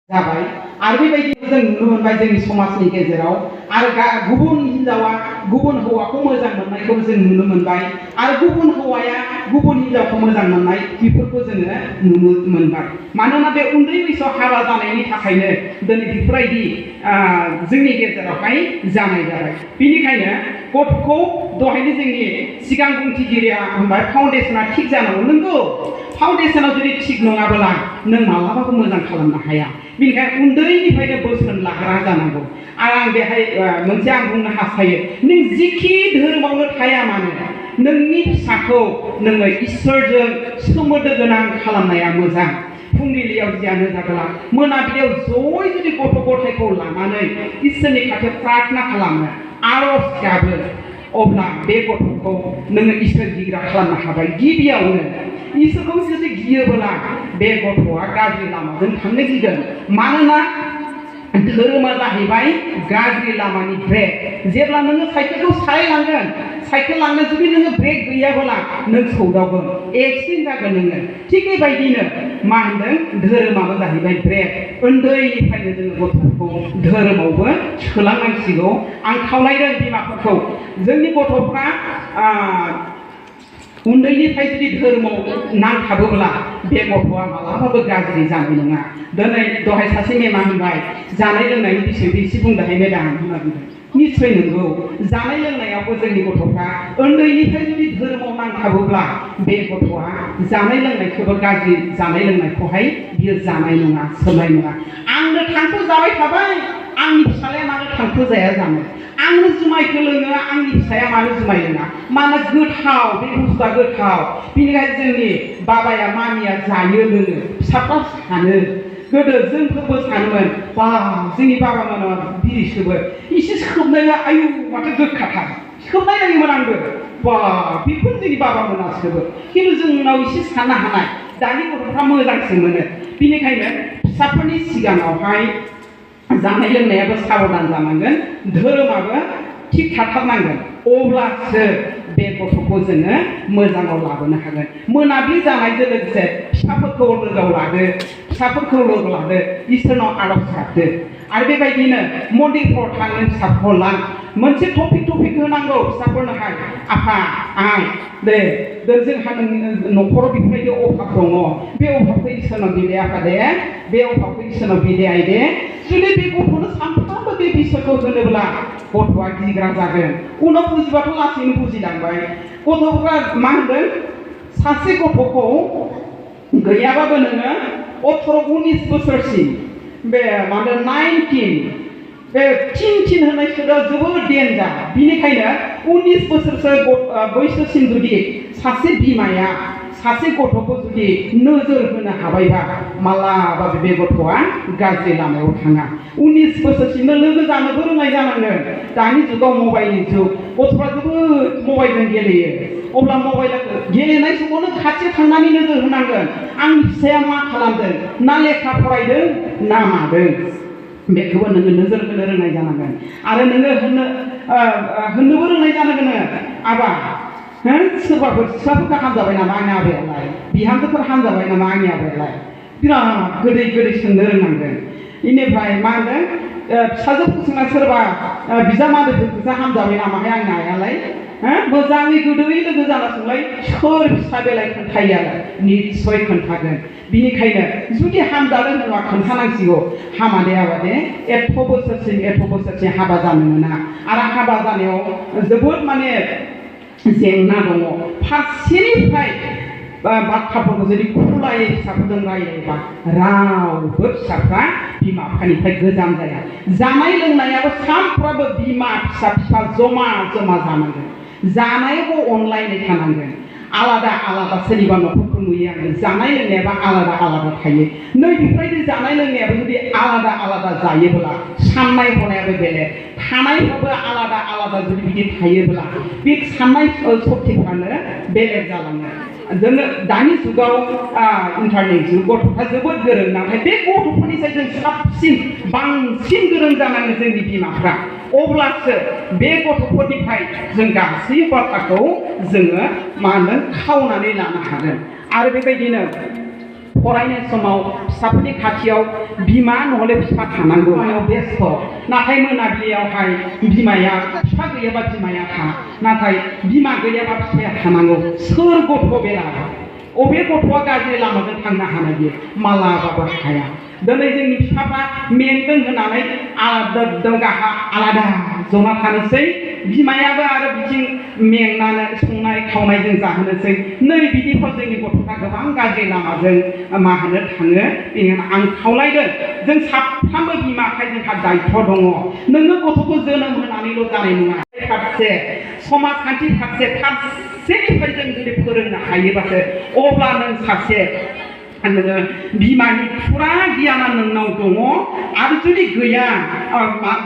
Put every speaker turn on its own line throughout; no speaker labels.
जाबाय आरो बेबायदि जों नुनो मोनबाय जोंनि समाजनि गेजेराव आरो गुबुन हिनजावा गुबुन हौवाखौ मोजां मोननायखौ जों नुनो मोनबाय आरो गुबुन हौवाया गुबुन हिनजावखौ मोजां मोननाय बेफोरखौ जोङो नुनो मोनबाय मानोना बे उन्दै बैसोआव हाबा जानायनि थाखायनो दिनै बेफोरबायदि जोंनि गेजेरावहाय जानाय जाबाय बेनिखायनो गथ'खौ दहायनो जोंनि सिगां बुंथिगिरिया होनबाय फाउन्डेसना थिग जानांगौ नंगौ फाउन्डेसना जुदि थिग नङाब्ला नों मालाबाबो मोजां खालामनो हाया बेनिखायनो उन्दैनिफ्रायनो बोसोन लाग्रा जानांगौ आरो आं बेहाय मोनसे आं बुंनो हास्थायो नों जिखि धोरोमावनो थाया मानो नोंनि फिसाखौ नोङो इसोरजों सोमोन्दो गोनां खालामनाया मोजां फुंबिलियाव जियानो जाब्ला मोनाबिलियाव जयै जुदि गथ' गथायखौ लानानै इसोरनि खाथियाव प्रार्थना खालामो आरज गाबो अब्ला बे गथ'खौ नोङो इसोर गिग्रा खालामनो हाबाय गिबियावनो इसोरखौ जुदि गियोब्ला बे गथ'आ गाज्रि लामाजों थांनो गिगोन मानोना धोरोमा जाहैबाय गाज्रि लामानि ब्रेक जेब्ला नोङो साइकेलखौ सालायलांगोन साइकेल लांनो जुदि नोङो ब्रेक गैयाब्ला नों सौदावगोन एक्सिडेन्ट जागोन नोङो थिग बेबायदिनो मा होनदों धोरोमाबो जाहैबाय ब्रेक उन्दैनिफ्रायनो जोङो गथ'फोरखौ धोरोमावबो सोलांनांसिगौ आं खावलायदों बिमाफोरखौ जोंनि गथ'फ्रा उन्दैनिफ्राय जुदि धोरोमाव नांथाबोब्ला बे गथ'आ मालाबाबो गाज्रि जानाय नङा दिनै दहाय सासे मेमा होनबाय जानाय लोंनायनि बिसयबो एसे बुंदोंहाय मेदाम होनना बुंदों निस्सय नंगौ जानाय लोंनायावबो जोंनि गथ'फ्रा उन्दैनिफ्राय जुदि धोरोमाव नांथाबोब्ला बे गथ'आ जानाय लोंनायखौबो गाज्रि जानाय लोंनायखौहाय बियो जानाय नङा सोबनाय नङा आंनो थांखु जाबाय थाबाय आंनि फिसालाया मानो थांखु जाया जानो आंनो जुमायखौ लोङो आंनि फिसाया मानो जुमाय लोङा मानो गोथाव बे बुस्थुआ गोथाव बेनिखायनो जोंनि बाबाया मामिया जायो लोङो फिसाफ्रा सानो गोदो जोंफोरबो सानोमोन बा जोंनि बाबामोना बिरि सोबो एसे सोबनाया आयु माथो गोखाथार सोबनाय लोङोमोन आंबो बा बेफोर जोंनि बाबामोना सोबो खिन्थु जोंनाव एसे साननो हानाय दानि गथ'फ्रा मोजांसो मोनो बेनिखायनो फिसाफोरनि सिगाङावहाय जानाय लोंनायाबो साबधान जानांगोन धोरोमाबो थिग थाथारनांगोन अब्लासो बे गथ'खौ जोङो मोजाङाव लाबोनो हागोन मोनाबिलि जानायजों लोगोसे फिसाफोरखौ लोगोआव लादो फिसाफोरखौ लोगो लादो इसोरनाव आरज गाबदो आरो बेबायदिनो मन्दिरफ्राव थांनो फिसाफोरखौ लां मोनसे टपिक होनांगौ फिसाफोरनोहाय आफा आइ दे जोंहा न'खराव बेफोरबायदि अभाब दङ बे अभाबखौ इसोरनाव बिदे आफा दे बे अभाबखौ इसोरनाव बिदे आइ दे जुदि बे गथ'नो सानफ्रामबो बे बिसयखौ होनोब्ला गथ'आ गिग्रा जागोन उनाव बुजिबाथ' लासैनो बुजिलांबाय गथ'फ्रा मा होनदों सासे गथ'खौ गैयाबाबो नोङो 18-19 बोसोरसिम बे मा होनो 19 बे थिन होनाय सोदोबा जोबोद डेन्जार बेनिखायनो 19 बोसोरसो बैसोसिम जुदि सासे बिमाया सासे गथ'खौ जुदि नोजोर होनो हाबायबा मालाबाबो बे गथ'आ गाज्रि लामायाव थाङा 19 बोसोरसिमनो लोगो जानोबो रोंनाय जानांगोन दानि जुगाव मबाइलनि जुग गथ'फ्रा जोबोद मबाइलजों गेलेयो अब्ला मबाइल गेलेनाय समावनो खाथियाव थांनानै नोजोर होनांगोन आंनि फिसाया मा खालामदों ना लेखा फरायदों ना मादों बेखौबो नोङो नोजोर होनो रोंनाय जानांगोन आरो नोङो होननोबो रोंनाय जानांगोन आबा सोरबाफोर सिख्लाफोरखौ हामजाबाय नामा आंनि आबायालाय बिहामजोफोर हामजाबाय नामा आंनि आबायालाय बिराद गोदै सोंनो रोंनांगोन बेनिफ्राय मा होनदों फिसाजोफोरजोंना सोरबा बिजामादैफोरखौसो हामजाबाय नामाहाय आंनि आइयालाय मोजाङै गोदै लोगो जाना सोंलाय सोर फिसा बेलाय खोन्थायो आरो निस्सय खोन्थागोन बिनिखायनो जुदि हामजादों होनबा खोन्थानांसिगौ हामादे आबादे एथ' बोसोरसिम हाबा जानो मोना आरो हाबा जानायाव जोबोद माने जेंना दङ फारसेनिफ्राय बाथ्राफोरखौ जुदि खुलायै फिसाफोरजों रायलायोबा रावबो फिसाफ्रा बिमा बिफानिफ्राय गोजान जाया जानाय लोंनायाबो सानफ्रामबो बिमा फिसा जमा जानांगोन जानायावबो अनलायनाय थानांगोन आलादा सोरनिबा न'खरखौ नुयो आङो जानाय लोंनायाबो आलादा थायो नै बेफोरबायदि जानाय लोंनायाबो जुदि आलादा जायोब्ला साननाय हनायाबो बेलेग थानायफ्राबो आलादा जुदि बिदि थायोब्ला बे साननाय सक्तिफ्रानो बेलेग जालाङो जोङो दानि जुगाव इन्टारनेट जुग गथ'फ्रा जोबोद गोरों नाथाय बे गथ'फोरनिफ्राय जों साबसिन बांसिन गोरों जानांगो जोंनि बिमाफ्रा अब्लासो बे गथ'फोरनिफ्राय जों गासै बाथ्राखौ जोङो मा होनो खावनानै लानो हागोन आरो बेबायदिनो फरायनाय समाव फिसाफोरनि खाथियाव बिमा नहले बिफा थानांगौ बेस्थ' नाथाय मोनाबिलियावहाय बिमाया बिफा गैयाबा बिमाया था नाथाय बिमा गैयाबा बिफाया थानांगौ सोर गथ' बेला अबे गथ'आ गाज्रि लामाजों थांनो हानाय बियो मालाबाबो हाया दिनै जोंनि बिफाफ्रा मेंदों होननानै गाहा आलादा जना थानोसै बिमायाबो आरो बिथिं मेंनानै संनाय खावनायजों जाहोनोसै नै बिदिफ्राव जोंनि गथ'फ्रा गोबां गाज्रि लामाजों मा होनो थाङो बेनिखायनो आं खावलायदों जों साफ्रोमबो बिमाखाय जोंहा दायित्व दङ नोङो गथ'खौ जोनोम होनानैल' जानाय नङा फारसे समाजखान्थि फारसेनिफ्राय जों जुदि फोरोंनो हायोबासो अब्ला नों सासे नोङो बिमानि फुरा गियाना नोंनाव दङ आरो जुदि गैया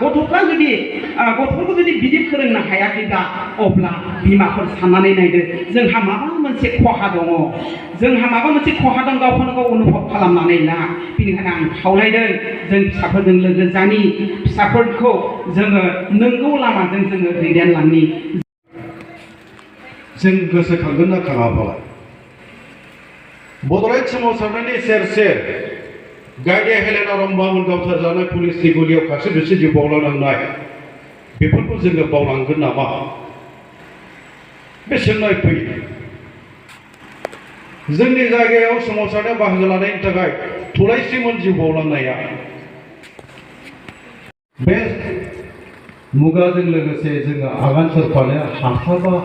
गथ'फोरखौ जुदि बिदि फोरोंनो हायाखैब्ला अब्ला बिमाफोर साननानै नायदो जोंहा माबा मोनसे खहा दङ गावखौनो गाव अनुभब खालामनानै ला बेनिखायनो आं खावलायदों जों फिसाफोरजों लोगो जानि फिसाफोरखौ जोङो नंगौ लामाजों जोङो दैदेनलांनि
जों गोसोखांगोन ना खाङाबालाय बड'लेण्ड सोमावसारनायनि सेर सेर गायदे हेलेना रम्बामोन गावथारजानाय पुलिसनि गुलियाव खारसे बिरसे जिउ बावलांनांनाय बेफोरखौ जोङो बावलांगोन नामा बे सोंनाय फैयो जोंनि जायगायाव सोमावसारनायाव बाहागो लानायनि थाखाय थुलायस्रिमोन जिउ बावलांनाया बे मुगाजों लोगोसे जोङो आगान सुरफानो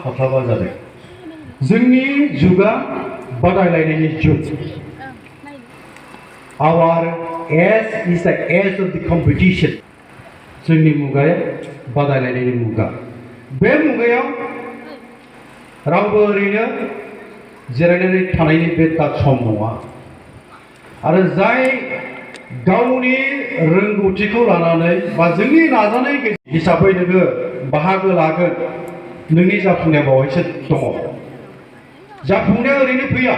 हाथाबा जादों जोंनि जुगा बादायलायनायनि जुग our age is the age of the competition जोंनि मुगाया बादायलायनायनि मुगा बे मुगायाव रावबो ओरैनो जिरायनानै थानायनि बे सम नङा आरो जाय गावनि रोंगौथिखौ लानानै बा जोंनि नाजानाय हिसाबै नोङो बाहागो लागोन नोंनि जाफुंनाया बावैसो दङ जाफुंनाया ओरैनो फैया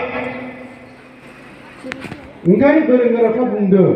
ओंखायनो गोरों गोराफ्रा बुंदों